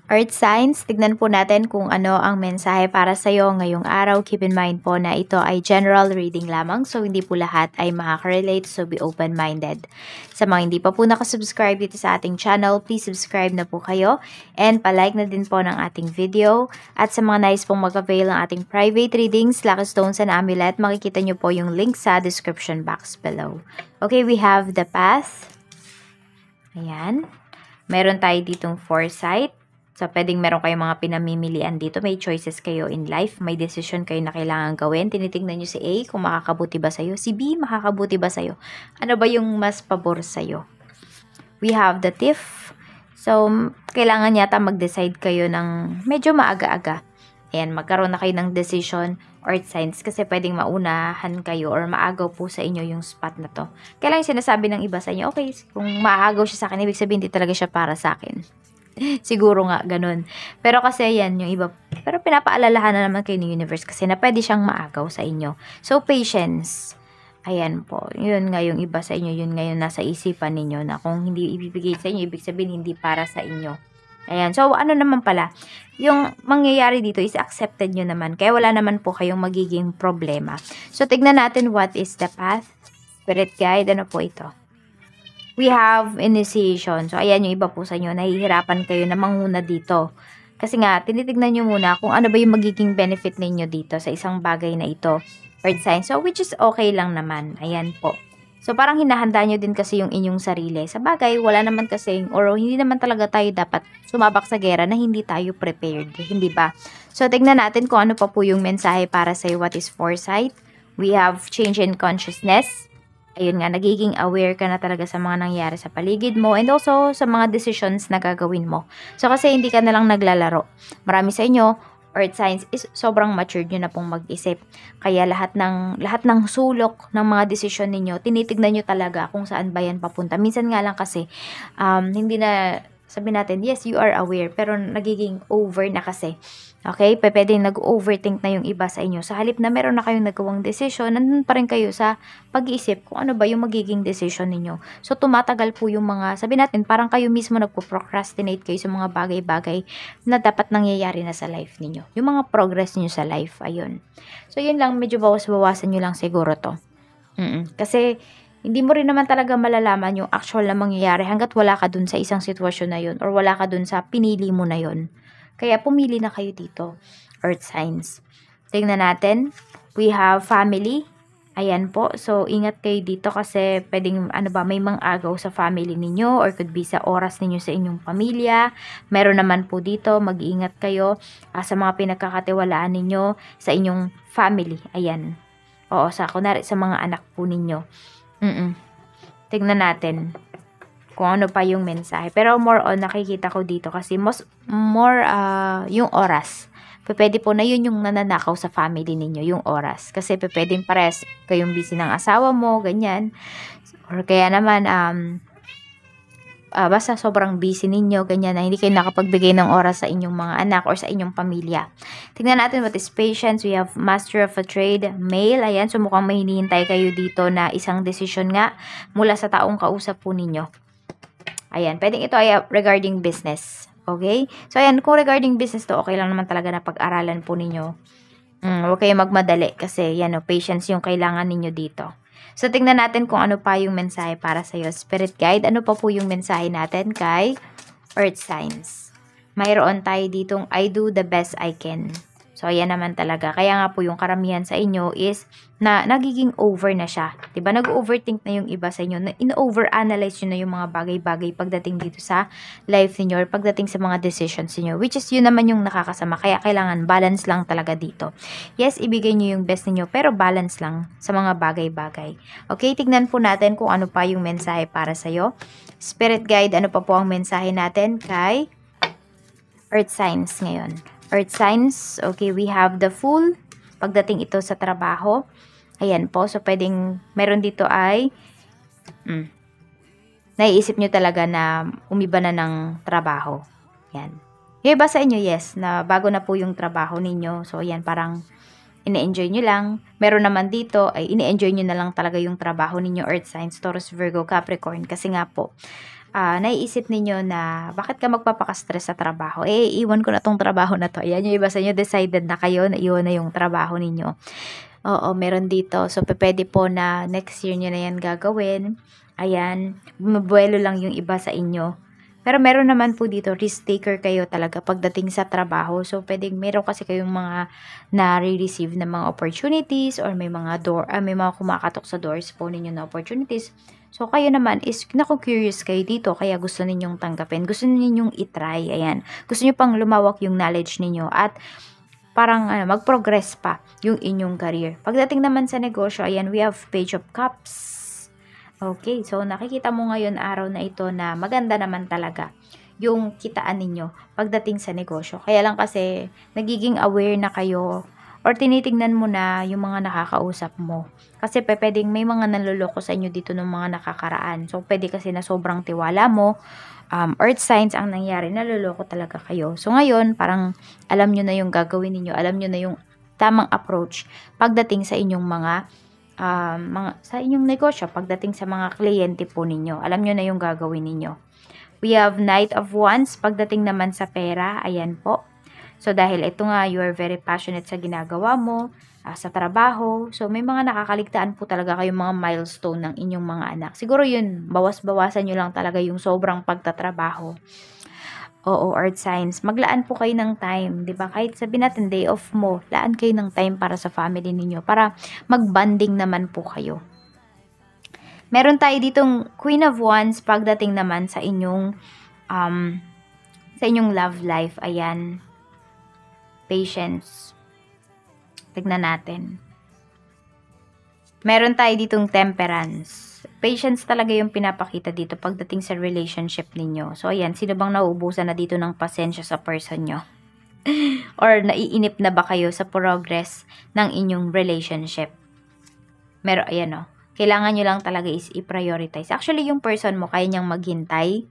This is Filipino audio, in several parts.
Earth signs, tignan po natin kung ano ang mensahe para sa iyo ngayong araw. Keep in mind po na ito ay general reading lamang, so hindi po lahat ay makaka-relate, so be open-minded. Sa mga hindi pa po nakasubscribe dito sa ating channel, please subscribe na po kayo and palike na din po ng ating video. At sa mga nais pong mag-avail ng ating private readings, Lucky Stones and Amulet, makikita nyo po yung link sa description box below. Okay, we have the path. Ayan. Meron tayo ditong foresight. So, pwedeng meron kayong mga pinamimilian dito. May choices kayo in life. May decision kayo na kailangan gawin. Tinitingnan nyo si A kung makakabuti ba sa'yo. Si B, makakabuti ba sa'yo? Ano ba yung mas pabor sa'yo? We have the Thief. So, kailangan yata mag-decide kayo ng medyo maaga-aga. Ayan, magkaroon na kayo ng decision or signs kasi pwedeng maunahan kayo or maagaw po sa inyo yung spot na to. Kailangan sinasabi ng iba sa inyo, okay, kung maagaw siya sa akin, ibig sabihin hindi talaga siya para sa akin. Siguro nga, ganun. Pero kasi yan, yung iba, pero pinapaalalahan na naman kayo ng universe kasi na pwede siyang maagaw sa inyo. So, patience. Ayan po. Yun nga yung iba sa inyo, yun nga yung nasa isipan ninyo na kung hindi ibibigay sa inyo, ibig sabihin hindi para sa inyo. Ayan. So, ano naman pala, yung mangyayari dito is accepted nyo naman. Kaya wala naman po kayong magiging problema. So, tignan natin what is the path. Spirit guide, ano po ito? We have initiation. So, ayan yung iba po sa inyo. Nahihirapan kayo na manguna dito. Kasi nga, tinitignan nyo muna kung ano ba yung magiging benefit ninyo dito sa isang bagay na ito. Earth sign. So, which is okay lang naman. Ayan po. So, parang hinahanda nyo din kasi yung inyong sarili. Sa bagay, wala naman kasi, or hindi naman talaga tayo dapat sumabak sa gera na hindi tayo prepared. Hindi ba? So, tignan natin kung ano pa po yung mensahe para sa'yo. What is foresight? We have change in consciousness. Ayun nga, nagiging aware ka na talaga sa mga nangyari sa paligid mo and also sa mga decisions na gagawin mo. So, kasi hindi ka na lang naglalaro. Marami sa inyo, earth signs, is sobrang matured nyo na pong mag-isip. Kaya lahat ng sulok ng mga decision ninyo, tinitignan nyo talaga kung saan ba yan papunta. Minsan nga lang kasi, hindi na, sabi natin, yes, you are aware, pero nagiging over na kasi. Okay? Pwedeng nag-overthink na yung iba sa inyo. Sa halip na meron na kayong nagawang decision, nandun pa rin kayo sa pag-iisip kung ano ba yung magiging decision ninyo. So, tumatagal po yung mga, sabi natin, parang kayo mismo nagpo-procrastinate kayo sa mga bagay-bagay na dapat nangyayari na sa life ninyo. Yung mga progress niyo sa life, ayun. So, yun lang, medyo bawas-bawasan nyo lang siguro to. Kasi, hindi mo rin naman talaga malalaman yung actual na mangyayari hanggat wala ka dun sa isang sitwasyon na yun or wala ka dun sa pinili mo na yun. Kaya pumili na kayo dito, earth signs. Tingnan natin, we have family. Ayan po, so ingat kayo dito kasi pwedeng may mang-agaw sa family ninyo or could be sa oras ninyo sa inyong pamilya. Meron naman po dito, mag-iingat kayo sa mga pinagkakatiwalaan ninyo sa inyong family. Ayan. Oo, kunwari sa mga anak po ninyo. Tingnan natin kung ano pa yung mensahe. Pero more on, nakikita ko dito kasi more yung oras. Pwede po na yun yung nananakaw sa family ninyo, yung oras. Kasi pwedeng pares kayong busy ng asawa mo, ganyan. Or kaya naman, basta sobrang busy ninyo, ganyan, na hindi kayo nakapagbigay ng oras sa inyong mga anak or sa inyong pamilya. Tingnan natin what is patience. We have master of a trade, male. Ayan, so mukhang may hinihintay kayo dito na isang decision nga mula sa taong kausap po ninyo. Ayan, pwedeng ito ay regarding business. Okay? So, ayan, kung regarding business to, okay lang naman talaga na pag-aralan po ninyo. Huwag kayo magmadali kasi, patience yung kailangan ninyo dito. So, tingnan natin kung ano pa yung mensahe para sa'yo. Spirit guide, ano pa po yung mensahe natin kay earth signs? Mayroon tayo ditong, I do the best I can. So, ayan naman talaga. Kaya nga po yung karamihan sa inyo is na nagiging over na siya. Diba? Nag-overthink na yung iba sa inyo. In-overanalyze nyo na yung mga bagay-bagay pagdating dito sa life niyo or pagdating sa mga decisions niyo. Which is yun naman yung nakakasama. Kaya kailangan balance lang talaga dito. Yes, ibigay nyo yung best niyo pero balance lang sa mga bagay-bagay. Okay, tignan po natin kung ano pa yung mensahe para sa'yo. Spirit guide, ano pa po ang mensahe natin kay earth signs ngayon? Earth signs, okay, we have the Fool. Pagdating ito sa trabaho, ayan po, so pwedeng, meron dito ay, naiisip nyo talaga na umiba na ng trabaho. Yan. Yung iba sa inyo, yes, na bago na po yung trabaho ninyo. So, yan, parang ine-enjoy nyo lang. Meron naman dito, ay ine-enjoy nyo na lang talaga yung trabaho ninyo, Earth signs, Taurus, Virgo, Capricorn. Kasi nga po, naiisip ninyo na bakit ka magpapaka-stress sa trabaho? Iwan ko na tong trabaho na to. Ayan, yung iba sa inyo decided na kayo na iwan na yung trabaho ninyo. Oo, meron dito. So, pwede po na next year nyo na yan gagawin. Ayan, bumabuelo lang yung iba sa inyo. Pero meron naman po dito, risk taker kayo talaga pagdating sa trabaho. So, meron kasi kayong mga na-receive na mga opportunities or may mga may mga kumakatok sa doors po ninyo na opportunities. So, kayo naman is naku-curious kayo dito kaya gusto ninyong tanggapin. Gusto ninyong itry. Ayan. Gusto niyo pang lumawak yung knowledge ninyo at parang mag-progress pa yung inyong career. Pagdating naman sa negosyo, ayan, we have Page of Cups. Okay, so nakikita mo ngayon araw na ito na maganda naman talaga yung kitaan ninyo pagdating sa negosyo. Kaya lang kasi nagiging aware na kayo or tinitingnan mo na yung mga nakakausap mo. Kasi pwedeng may mga nanloloko sa inyo dito ng mga nakakaraan. So pwede kasi na sobrang tiwala mo, earth signs ang nangyari, naloloko talaga kayo. So ngayon, parang alam nyo na yung gagawin ninyo, alam nyo na yung tamang approach pagdating sa inyong sa inyong negosyo, pagdating sa mga kliyente po ninyo. Alam nyo na yung gagawin ninyo. We have Knight of Wands, pagdating naman sa pera, ayan po. So, dahil ito nga, you are very passionate sa ginagawa mo, sa trabaho. So, may mga nakakaligtaan po talaga kayong mga milestone ng inyong mga anak. Siguro yun, bawas-bawasan nyo lang talaga yung sobrang pagtatrabaho. Oo, earth signs. Maglaan po kayo ng time, 'di ba? Kahit sabihin natin day off mo, laan kayo ng time para sa family ninyo para mag-bonding naman po kayo. Meron tayo ditong Queen of Wands pagdating naman sa inyong love life. Ayan. Patience. Tignan natin. Meron tayo ditong Temperance. Patience talaga yung pinapakita dito pagdating sa relationship ninyo. So, ayan, sino bang nauubusan na dito ng pasensya sa person nyo? Or naiinip na ba kayo sa progress ng inyong relationship? Ayan o. Kailangan nyo lang talaga is i-prioritize. Actually, yung person mo, kaya niyang maghintay.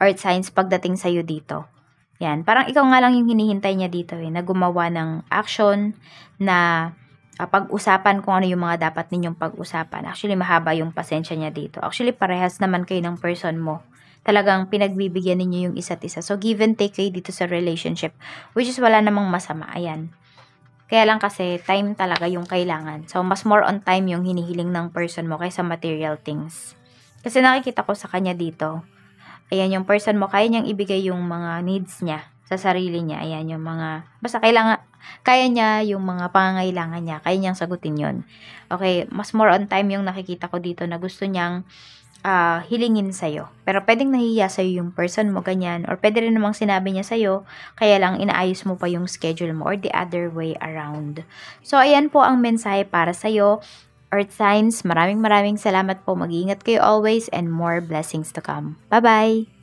Earth signs pagdating sa'yo dito. Yan, parang ikaw nga lang yung hinihintay niya dito na gumawa ng action na pag-usapan kung ano yung mga dapat ninyong pag-usapan. Actually, mahaba yung pasensya niya dito. Actually, parehas naman kayo ng person mo. Talagang pinagbibigyan ninyo yung isa't isa. So, give and take kayo dito sa relationship. Which is wala namang masama. Ayan. Kaya lang kasi, time talaga yung kailangan. So, mas more on time yung hinihiling ng person mo kaysa material things. Kasi nakikita ko sa kanya dito. Ayan, yung person mo, kaya niyang ibigay yung mga needs niya sa sarili niya. Ayan, yung mga, basta kaya niya yung mga pangangailangan niya. Kaya niyang sagutin yon. Okay, mas more on time yung nakikita ko dito na gusto niyang hilingin sa'yo. Pero pwedeng nahihiya sa'yo yung person mo, ganyan. Or pwede rin namang sinabi niya sa'yo, kaya lang inaayos mo pa yung schedule mo or the other way around. So, ayan po ang mensahe para sa'yo. Earth signs, maraming salamat po. Mag-iingat kayo always and more blessings to come. Bye-bye!